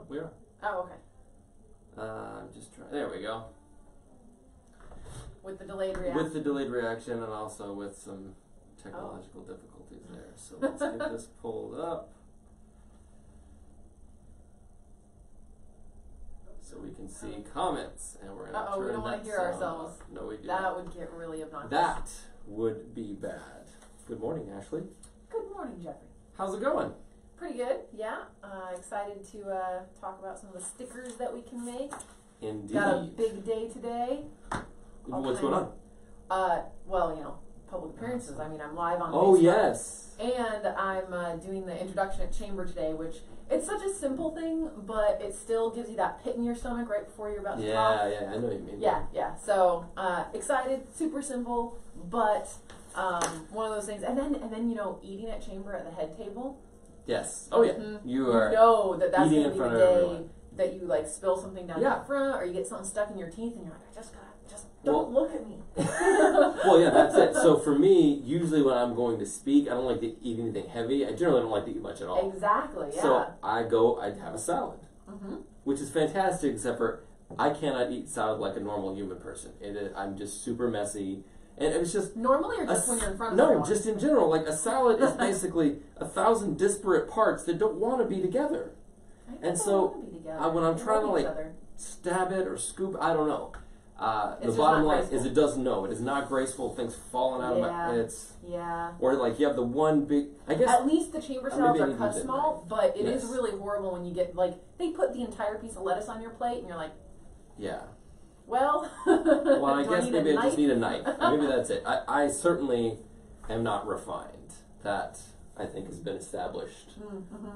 We are. Oh, okay. I'm just trying. There we go. With the delayed reaction. With the delayed reaction and also with some technological difficulties there. So let's get this pulled up so we can see comments, and we're gonna turn we don't want to hear ourselves. off. No, we do. That would get really obnoxious. That would be bad. Good morning, Ashley. Good morning, Jeffrey. How's it going? Pretty good, yeah. Excited to talk about some of the stickers that we can make. Indeed. Got a big day today. What's going on? Well, you know, public appearances. I mean, I'm live on Oh, Facebook. yes. And I'm doing the introduction at Chamber today, which it's such a simple thing, but it still gives you that pit in your stomach right before you're about to talk. Yeah, I know what you mean. Yeah. So excited, super simple, but one of those things. And then you know, eating at Chamber at the head table. Yes. Oh yeah. Mm-hmm. You are. Know that's eating going to in be front the of day everyone. that you like spill something down the front, or you get something stuck in your teeth, and you're like, just don't look at me. Well, yeah, that's it. So for me, usually when I'm going to speak, I don't like to eat anything heavy. I generally don't like to eat much at all. Exactly. Yeah. So I have a salad, which is fantastic, except for I cannot eat salad like a normal human person. I'm just super messy. And it's just normally, or just when you're in front of no, everyone? just in general. Like a salad is basically 1,000 disparate parts that don't want to be together. And so when I'm trying to like stab it or scoop, I don't know. The bottom line is it doesn't know. It is not graceful. Things falling out of my or like you have the one big. I guess at least the chamber salads are cut small, but it is really horrible when you get like they put the entire piece of lettuce on your plate and you're like, well, I guess maybe I just need a knife. Maybe that's it. I certainly am not refined. That I think has been established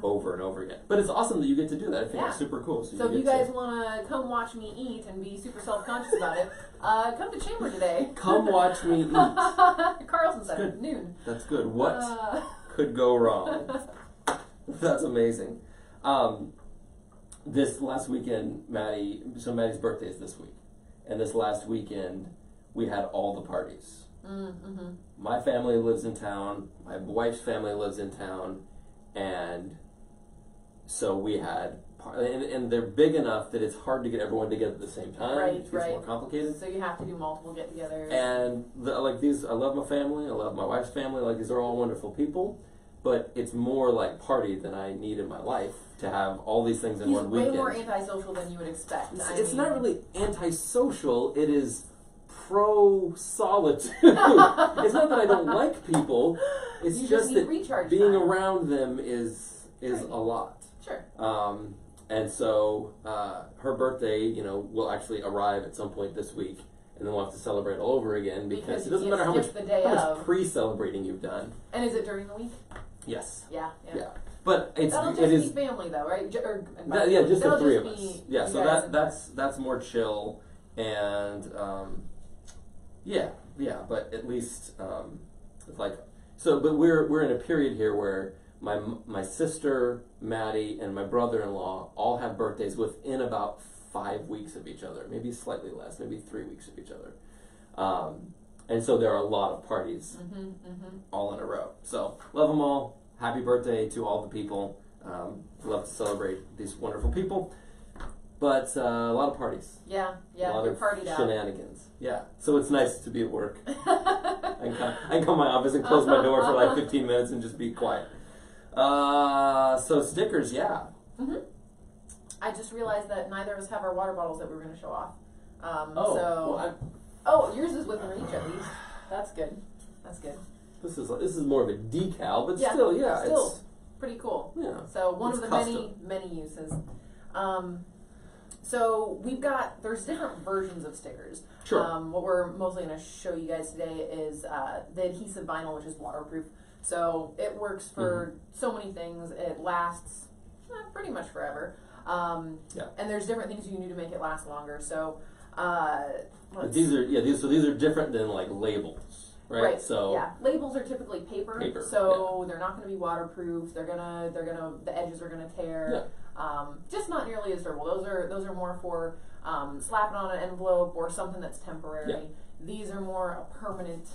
over and over again. But it's awesome that you get to do that. I think it's super cool. So if you guys want to come watch me eat and be super self-conscious about it, come to Chamber today. Come watch me eat. Carlson Center, noon. That's good. What could go wrong? That's amazing. This last weekend, Maddie's birthday is this week. And this last weekend, we had all the parties. My family lives in town. My wife's family lives in town. And so we had, and they're big enough that it's hard to get everyone together at the same time. It's more complicated. So you have to do multiple get-togethers. And I love my family. I love my wife's family. Like, these are all wonderful people. But it's more like party than I need in my life to have all these things in one weekend. Way more antisocial than you would expect. It's not really antisocial. It is pro-solitude. It's not that I don't like people. It's just that being around them is a lot. Sure. And so her birthday, will actually arrive at some point this week, and then we'll have to celebrate all over again because it doesn't matter how much pre-celebrating you've done. And is it during the week? Yes. Yeah. But it is be family though, right? Just the three of us. Yeah, so that's more chill, and but at least it's like so. But we're in a period here where my sister Maddie and my brother-in-law all have birthdays within about 5 weeks of each other, maybe slightly less, maybe 3 weeks of each other. And so there are a lot of parties all in a row. So love them all. Happy birthday to all the people. Love to celebrate these wonderful people. But a lot of parties. Yeah, a lot of shenanigans. Yeah, so it's nice to be at work. I can come to my office and close my door for like 15 minutes and just be quiet. So stickers, I just realized that neither of us have our water bottles that we were going to show off. Yours is within reach at least. That's good. This is more of a decal, but still, it's pretty cool. Yeah. So one of the custom. many uses. So there's different versions of stickers. Sure. What we're mostly going to show you guys today is the adhesive vinyl, which is waterproof. So it works for so many things. It lasts pretty much forever. And there's different things you can do to make it last longer. So these are different than like labels. Right. So labels are typically paper so they're not going to be waterproof. The edges are gonna tear. Just not nearly as durable. Those are more for slapping on an envelope or something that's temporary. These are more a permanent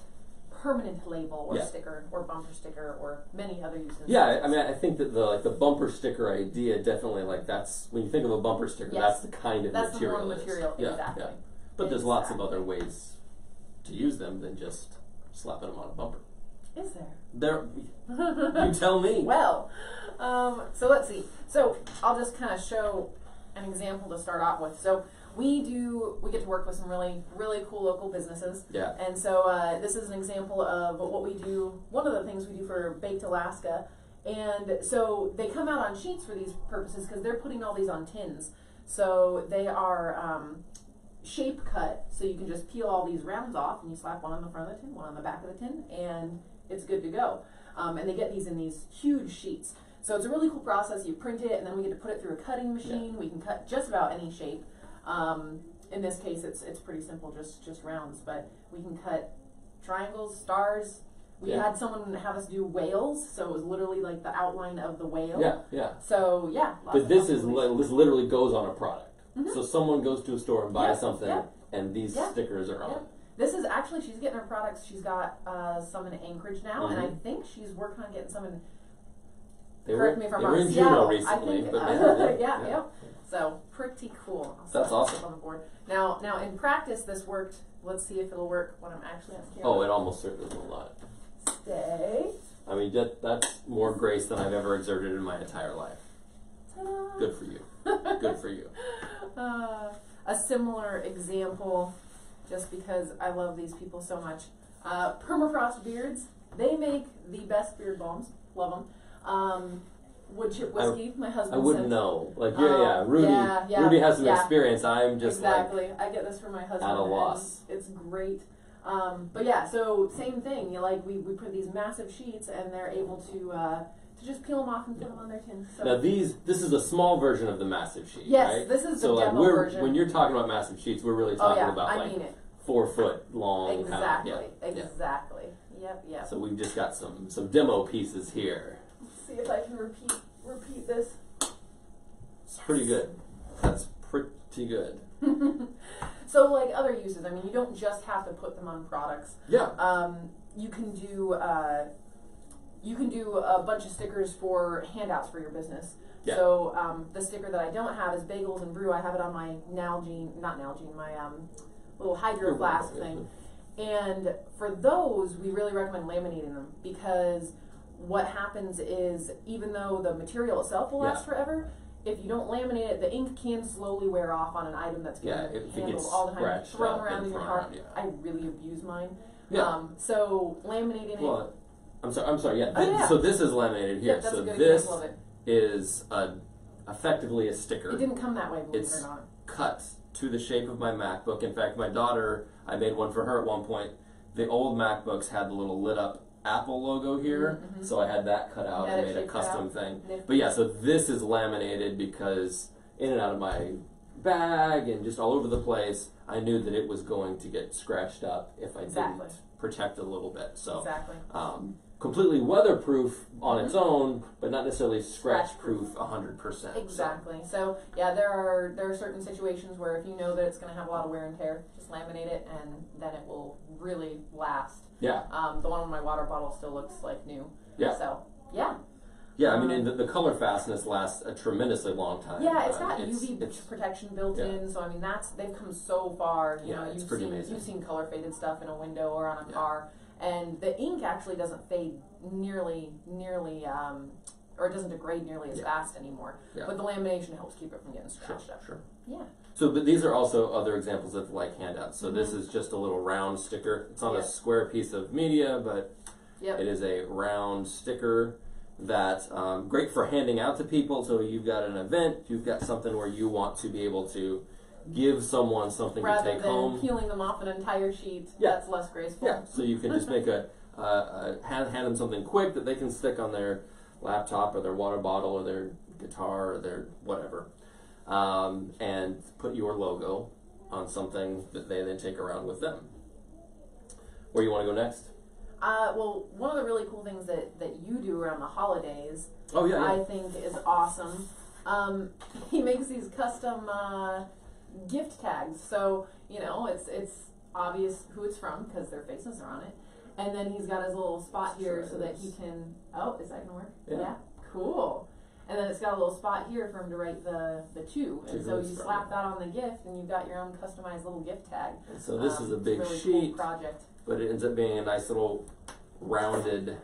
permanent label or sticker or bumper sticker or many other uses. Yeah, I mean, I think that the bumper sticker idea definitely, like, that's when you think of a bumper sticker, that's the kind of that's material. That's the material, exactly. Yeah. But there's lots of other ways to use them than just slapping them on a bumper. Is there? You tell me. Well, so let's see. So I'll just kind of show an example to start off with. So we get to work with some really, really cool local businesses. Yeah. And so this is an example of what we do, one of the things we do for Baked Alaska. And so they come out on sheets for these purposes because they're putting all these on tins. So they are shape cut, so you can just peel all these rounds off and you slap one on the front of the tin, one on the back of the tin, and it's good to go. And they get these in these huge sheets. So it's a really cool process. You print it, and then we get to put it through a cutting machine. Yeah. We can cut just about any shape. In this case, it's pretty simple, just rounds. But we can cut triangles, stars. We had someone have us do whales, so it was literally like the outline of the whale. Yeah. So but this literally goes on a product. Mm-hmm. So someone goes to a store and buys something, and these stickers are on it. This is actually, she's getting her products. She's got some in Anchorage now, and I think she's working on getting some in. Correct me if I'm wrong. They were in Juneau recently, but so pretty cool. That's awesome. On the board. Now in practice, this worked. Let's see if it'll work when I'm actually on camera. Oh, it almost certainly will not. Stay. I mean, that's more grace than I've ever exerted in my entire life. Ta-da. Good for you. Good for you. A similar example, just because I love these people so much. Permafrost beards. They make the best beard balms. Love them. Wood chip whiskey. My husband. I wouldn't know. Like Rudy has some experience. I'm just exactly. I get this from my husband. At a loss. It's great. But yeah, so same thing. We put these massive sheets, and they're able to just peel them off and put them on their tins. So. Now this is a small version of the massive sheet. Yes, right? this is the demo version. When you're talking about massive sheets, we're really talking about 4 foot long. Exactly. Exactly. Yep. So we've just got some demo pieces here. Let's see if I can repeat this. It's pretty good. That's pretty good. So like other uses, I mean, you don't just have to put them on products. Yeah. You can do a bunch of stickers for handouts for your business. Yeah. So the sticker that I don't have is Bagels and Brew. I have it on my my little hydro flask thing. And for those, we really recommend laminating them, because what happens is, even though the material itself will last forever, if you don't laminate it, the ink can slowly wear off on an item that's getting handled all the time, thrown around in your car. I really abuse mine. Yeah. So laminating it. I'm sorry. Yeah. So this is laminated here. That's so a good this example of it. is effectively a sticker. It didn't come that way, believe it or not. Cut to the shape of my MacBook. In fact, my daughter, I made one for her at one point. The old MacBooks had the little lit up Apple logo here, so I had that cut out and made a custom thing. But yeah, so this is laminated because in and out of my bag and just all over the place, I knew that it was going to get scratched up if I didn't protect it a little bit. So completely weatherproof on its own, but not necessarily scratch-proof 100%. Exactly. So yeah, there are certain situations where if you know that it's going to have a lot of wear and tear, just laminate it, and then it will really last. Yeah. The one on my water bottle still looks like new. Yeah. So yeah. Yeah, I mean, the color fastness lasts a tremendously long time. Yeah, it's got UV protection built in, so I mean they've come so far. You know, it's pretty amazing. You've seen color faded stuff in a window or on a car. And the ink actually doesn't fade nearly, or it doesn't degrade nearly as fast anymore. Yeah. But the lamination helps keep it from getting scratched up. Sure. Yeah. So, but these are also other examples of like handouts. So this is just a little round sticker. It's on a square piece of media, but it is a round sticker that's great for handing out to people. So you've got an event, you've got something where you want to be able to give someone something to take home. Rather than peeling them off an entire sheet, that's less graceful. Yeah, so you can just make hand them something quick that they can stick on their laptop or their water bottle or their guitar or their whatever, and put your logo on something that they then take around with them. Where you want to go next? Well, one of the really cool things that you do around the holidays, I think is awesome. He makes these custom gift tags, so you know it's obvious who it's from because their faces are on it, And then he's got his little spot here Let's so try that this. he can, oh, is that gonna work? Yeah. Cool. And then it's got a little spot here for him to write the to. And so you slap that on the gift and you've got your own customized little gift tag. And so this is a big really sheet, cool project. but it ends up being a nice little rounded,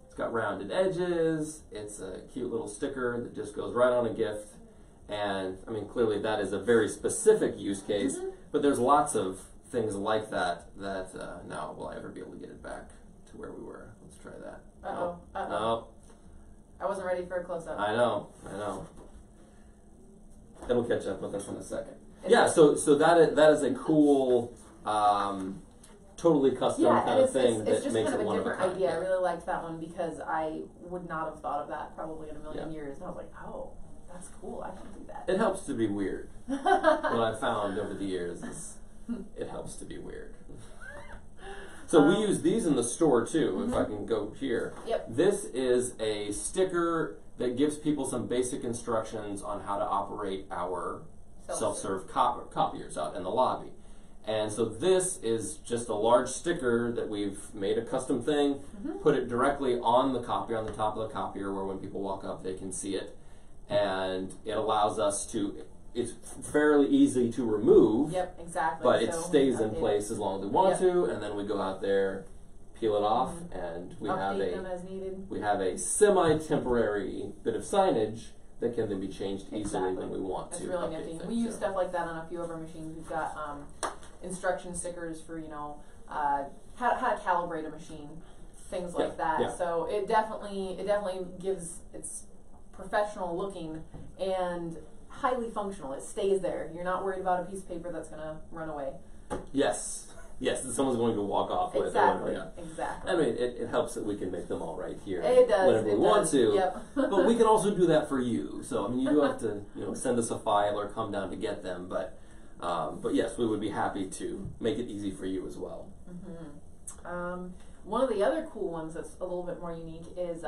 it's got rounded edges, it's a cute little sticker that just goes right on a gift. And I mean, clearly that is a very specific use case, but there's lots of things like that now will I ever be able to get it back to where we were. Let's try that. Uh-oh. Uh-oh. No. I wasn't ready for a close-up. I know. It'll catch up with us in a second. Yeah, so that is a cool, totally custom kind of thing that just makes kind it of one a of a different kind. idea. I really liked that one because I would not have thought of that probably in a million years. And I was like, oh, that's cool. I can do that. It helps to be weird. What I've found over the years is it helps to be weird. So we use these in the store too, if I can go here. Yep. This is a sticker that gives people some basic instructions on how to operate our self-serve copiers out in the lobby. And so this is just a large sticker that we've made a custom thing, put it directly on the copier, on the top of the copier, where when people walk up they can see it. And it allows us to, it's fairly easy to remove. Yep, exactly. But it stays in place as long as we want to, and then we go out there, peel it off, and we update them as needed. We have a semi-temporary bit of signage that can then be changed easily when we want to. It's really nifty. We use stuff like that on a few of our machines. We've got instruction stickers for how to calibrate a machine, things like that. Yeah. So it definitely gives it's professional looking and highly functional. It stays there. You're not worried about a piece of paper that's going to run away. Yes, that someone's going to walk off with. Exactly. I mean, it helps that we can make them all right here. It does. Whenever we want to. Yep. But we can also do that for you. So I mean, you do have to send us a file or come down to get them. But yes, we would be happy to make it easy for you as well. One of the other cool ones that's a little bit more unique is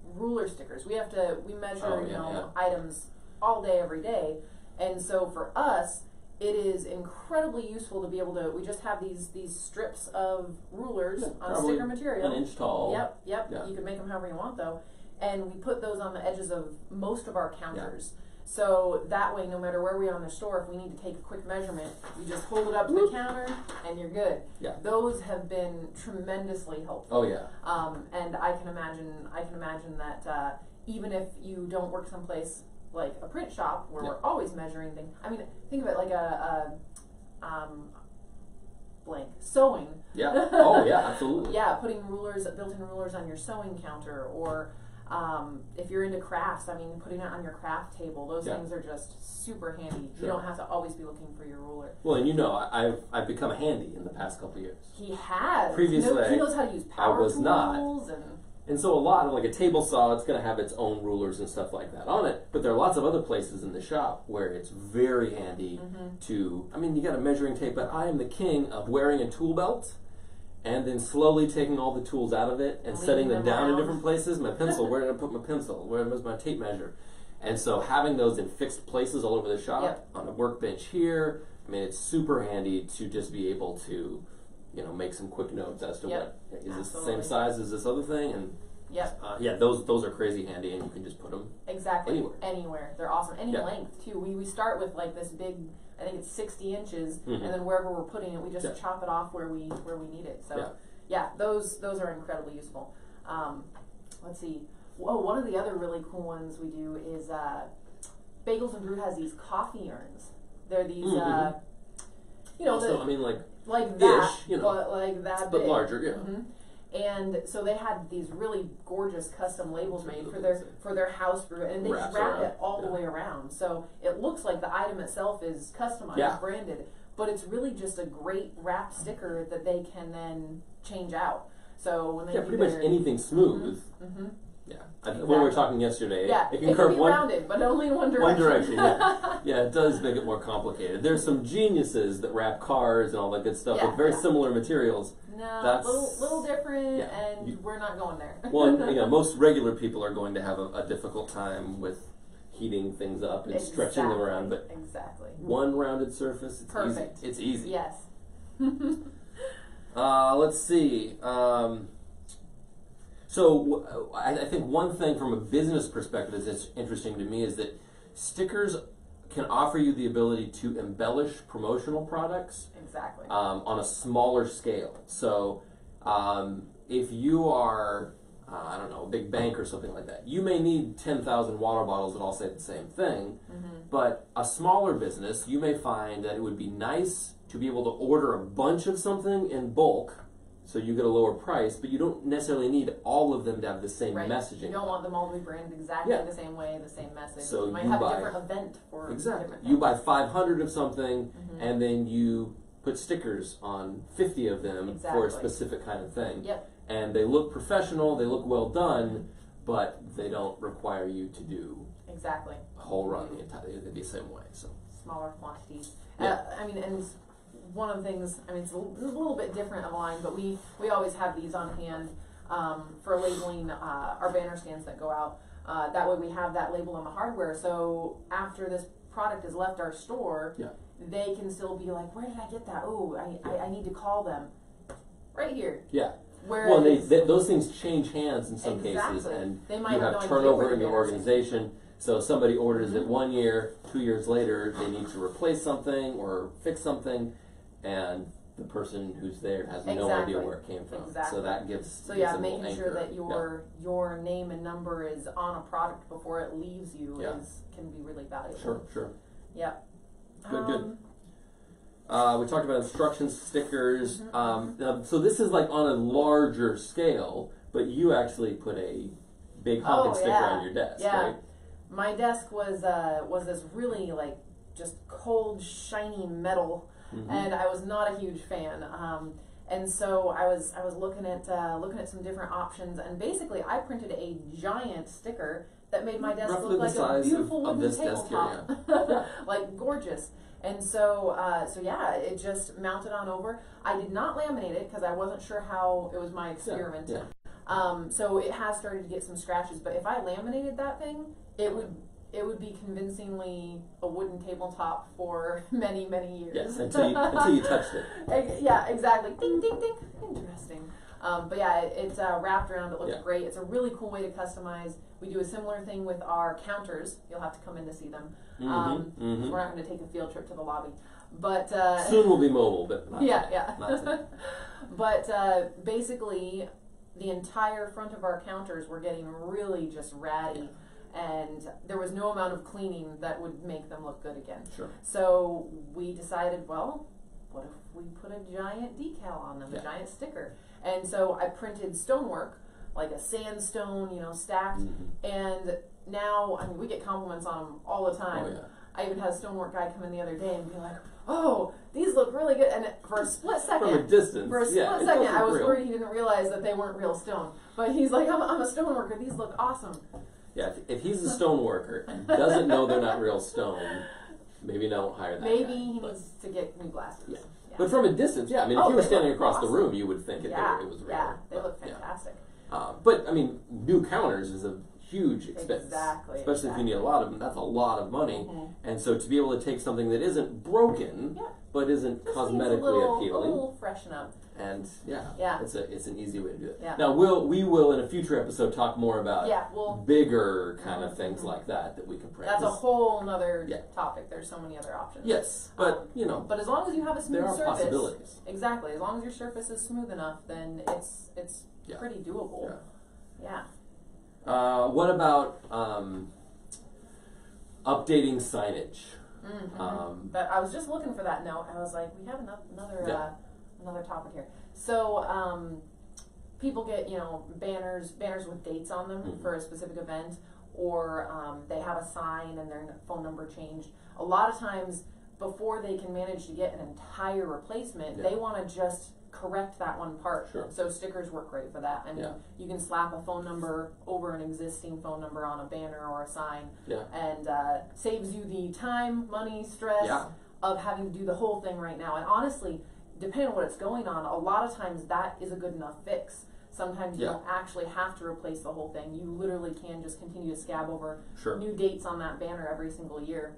ruler stickers. We measure items all day, every day, and so for us, it is incredibly useful to be able to. We just have these strips of rulers on sticker material, an inch tall. Yep. Yeah. You can make them however you want though, and we put those on the edges of most of our counters. So that way, no matter where we are in the store, if we need to take a quick measurement, you just hold it up to the counter and you're good. Yeah. Those have been tremendously helpful. Oh yeah. And I can imagine that even if you don't work someplace like a print shop where we're always measuring things. I mean, think of it like a sewing. Yeah. Oh yeah, absolutely. Yeah, putting built-in rulers on your sewing counter, or if you're into crafts, I mean, putting it on your craft table. Those things are just super handy. Sure. You don't have to always be looking for your ruler. Well, and I've become handy in the past couple of years. He has. Previously, he knows how to use power I was tools not. And so a lot of, like a table saw, it's going to have its own rulers and stuff like that on it. But there are lots of other places in the shop where it's very handy to, I mean, you got a measuring tape, but I am the king of wearing a tool belt and then slowly taking all the tools out of it and setting them down in different places. My pencil, where did I put my pencil? Where was my tape measure? And so having those in fixed places all over the shop, on the workbench here, I mean, it's super handy to just be able to, make some quick notes as to what is this the same size as this other thing, and those are crazy handy, and you can just put them anywhere. They're awesome. Any length too. We start with like this big, I think it's 60 inches, and then wherever we're putting it, we just chop it off where we need it. So those are incredibly useful. Let's see. One of the other really cool ones we do is Bagels and Brew has these coffee urns. They're these I mean, like that, ish, but like that but big. larger, And so they had these really gorgeous custom labels made for their house brew, and they just wrap it all the way around. So it looks like the item itself is customized, branded, but it's really just a great wrap sticker that they can then change out. So when they do pretty much anything smooth. When we were talking yesterday, it can be rounded, but only in one direction. One direction, it does make it more complicated. There's some geniuses that wrap cars and all that good stuff with very similar materials. No, that's little different, and we're not going there. Well, most regular people are going to have a difficult time with heating things up and stretching them around, but one rounded surface, it's perfect. Easy. It's easy. Yes. Let's see. So I think one thing from a business perspective that's interesting to me is that stickers can offer you the ability to embellish promotional products. Exactly. On a smaller scale. So if you are, I don't know, a big bank or something like that, you may need 10,000 water bottles that all say the same thing. But a smaller business, you may find that it would be nice to be able to order a bunch of something in bulk, so you get a lower price, but you don't necessarily need all of them to have the same messaging. You don't want them all to be branded exactly the same way, the same message. So you might have a different event for different You buy 500 of something, and then you put stickers on 50 of them for a specific kind of thing. And they look professional, they look well done, but they don't require you to do a whole run the same way. So smaller quantities. I mean, and one of the things, I mean, it's a little bit different of a line, but we always have these on hand for labeling our banner stands that go out. That way we have that label on the hardware, so after this product has left our store, they can still be like, where did I get that? Oh, I need to call them. Right here. Yeah. Whereas, well, those things change hands in some cases, and they might you have turnover in your organization. So if somebody orders it 1 year, 2 years later, they need to replace something or fix something, and the person who's there has no idea where it came from. So that gives making sure that your name and number is on a product before it leaves you can be really valuable. Sure. Yeah. Good. We talked about instructions, stickers. So this is like on a larger scale, but you actually put a big honking sticker on your desk, right? My desk was this really like just cold, shiny metal, and I was not a huge fan. And so I was looking at some different options, and basically I printed a giant sticker that made my desk look like a beautiful wooden tabletop, like gorgeous. And so it just mounted on over. I did not laminate it because I wasn't sure how. It was my experiment. So it has started to get some scratches, but if I laminated that thing, it would be convincingly a wooden tabletop for many, many years. Yes, until you touched it. Yeah, exactly. Ding, ding, ding. Interesting. But yeah, it's wrapped around. It looks great. It's a really cool way to customize. We do a similar thing with our counters. You'll have to come in to see them. We're not going to take a field trip to the lobby, but soon we'll be mobile. But not not but basically, the entire front of our counters were getting really just ratty. And there was no amount of cleaning that would make them look good again. So we decided, well, what if we put a giant decal on them, a giant sticker? And so I printed stonework, like a sandstone, stacked. And now, I mean, we get compliments on them all the time. I even had a stonework guy come in the other day and be like, "Oh, these look really good." And for a split second, from a distance, I was worried he didn't realize that they weren't real stone. But he's like, "I'm a stoneworker. These look awesome." Yeah, if he's a stone worker and doesn't know they're not real stone, maybe don't hire that Maybe guy, he needs to get new glasses. But from a distance, I mean, if you were standing across the room, you would think it was real. Yeah, they look fantastic. But, I mean, new counters is a huge expense. Especially if you need a lot of them. That's a lot of money. And so to be able to take something that isn't broken, but isn't just cosmetically appealing. A little freshen up. And it's an easy way to do it. Now we will in a future episode talk more about bigger kind of things like that we can print. That's a whole other topic. There's so many other options. Yes, but but as long as you have a smooth surface, there are possibilities. Exactly. As long as your surface is smooth enough, then it's pretty doable. What about updating signage? But I was just looking for that note. I was like, we have another topic here. So people get banners with dates on them for a specific event, or they have a sign and their phone number changed. A lot of times, before they can manage to get an entire replacement, they want to just correct that one part. So stickers work great for that. I mean, you can slap a phone number over an existing phone number on a banner or a sign, and saves you the time, money, stress of having to do the whole thing right now. And honestly, depending on what's going on, a lot of times that is a good enough fix. Sometimes you don't actually have to replace the whole thing. You literally can just continue to scab over new dates on that banner every single year.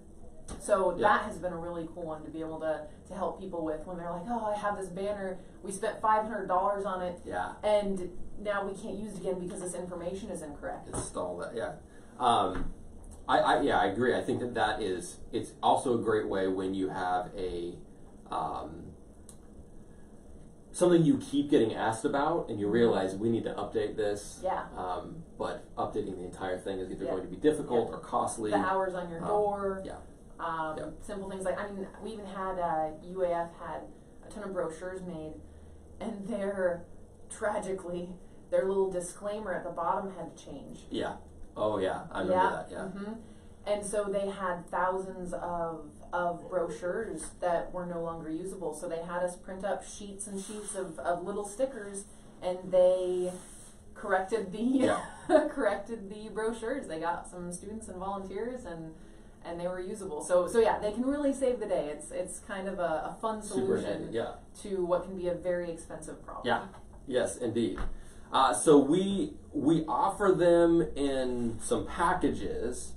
So that has been a really cool one to be able to help people with when they're like, oh, I have this banner, we spent $500 on it, and now we can't use it again because this information is incorrect. Install that, I agree. I think it's also a great way when you have a something you keep getting asked about and you realize we need to update this. But updating the entire thing is either going to be difficult or costly. The hours on your door. Simple things like, I mean, we even had UAF had a ton of brochures made, and tragically their little disclaimer at the bottom had to change. Oh yeah, I remember that. And so they had thousands of brochures that were no longer usable. So they had us print up sheets and sheets of little stickers, and they corrected the corrected the brochures. They got some students and volunteers, and they were usable. So yeah, they can really save the day. It's kind of a fun solution to what can be a very expensive problem. Yes, indeed. So we offer them in some packages.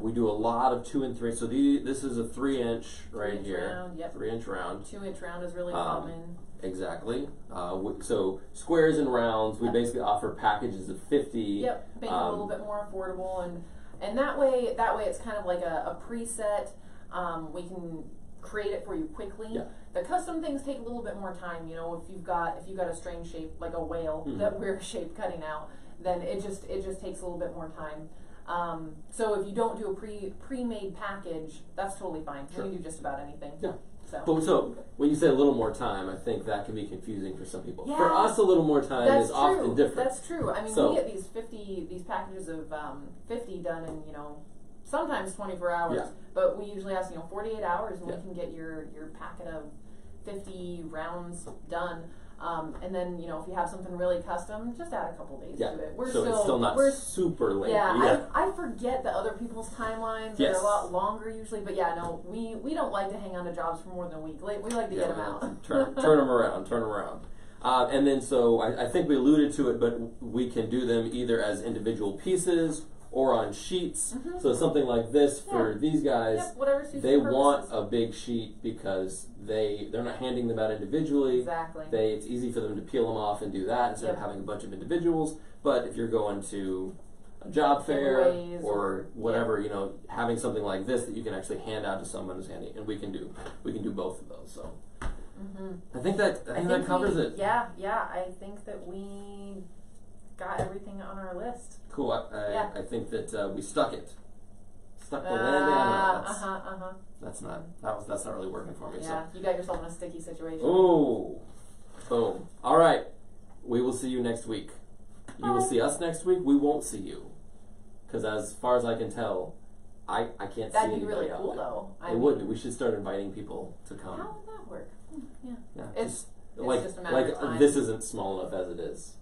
We do a lot of 2 and 3. So this is a 3-inch right here. 3-inch round. 2-inch round is really common. Exactly. So squares and rounds. We basically offer packages of 50. Make it a little bit more affordable, and that way it's kind of like a preset. We can create it for you quickly. The custom things take a little bit more time. You know, if you've got a strange shape like a whale that we're shape cutting out, then it just takes a little bit more time. So if you don't do a pre-made package, that's totally fine. You can do just about anything. So when you say a little more time, I think that can be confusing for some people. For us, a little more time is often different. That's true. I mean, we get these packages of 50 done in, sometimes 24 hours, but we usually ask 48 hours, and we can get your packet of 50 rounds done. And then, if you have something really custom, just add a couple days to it. It's still not super late. I forget that other people's timelines are a lot longer usually, but we don't like to hang on to jobs for more than a week. We like to get them out. Turn them around. And then I think we alluded to it, but we can do them either as individual pieces or on sheets. So something like this for these guys, they want a big sheet because they're not handing them out individually. It's easy for them to peel them off and do that instead of having a bunch of individuals. But if you're going to a job fair or whatever, having something like this that you can actually hand out to someone is handy, and we can do both of those. So I think that covers it. I think that we got everything on our list. Cool. I think that we stuck it. Stuck the landing. That's not really working for me. You got yourself in a sticky situation. Oh, boom. All right. We will see you next week. You will see us next week. We won't see you, because as far as I can tell, I can't see anybody. That'd be really cool, though. It would. We should start inviting people to come. How would that work? It's just a matter of time. This isn't small enough as it is.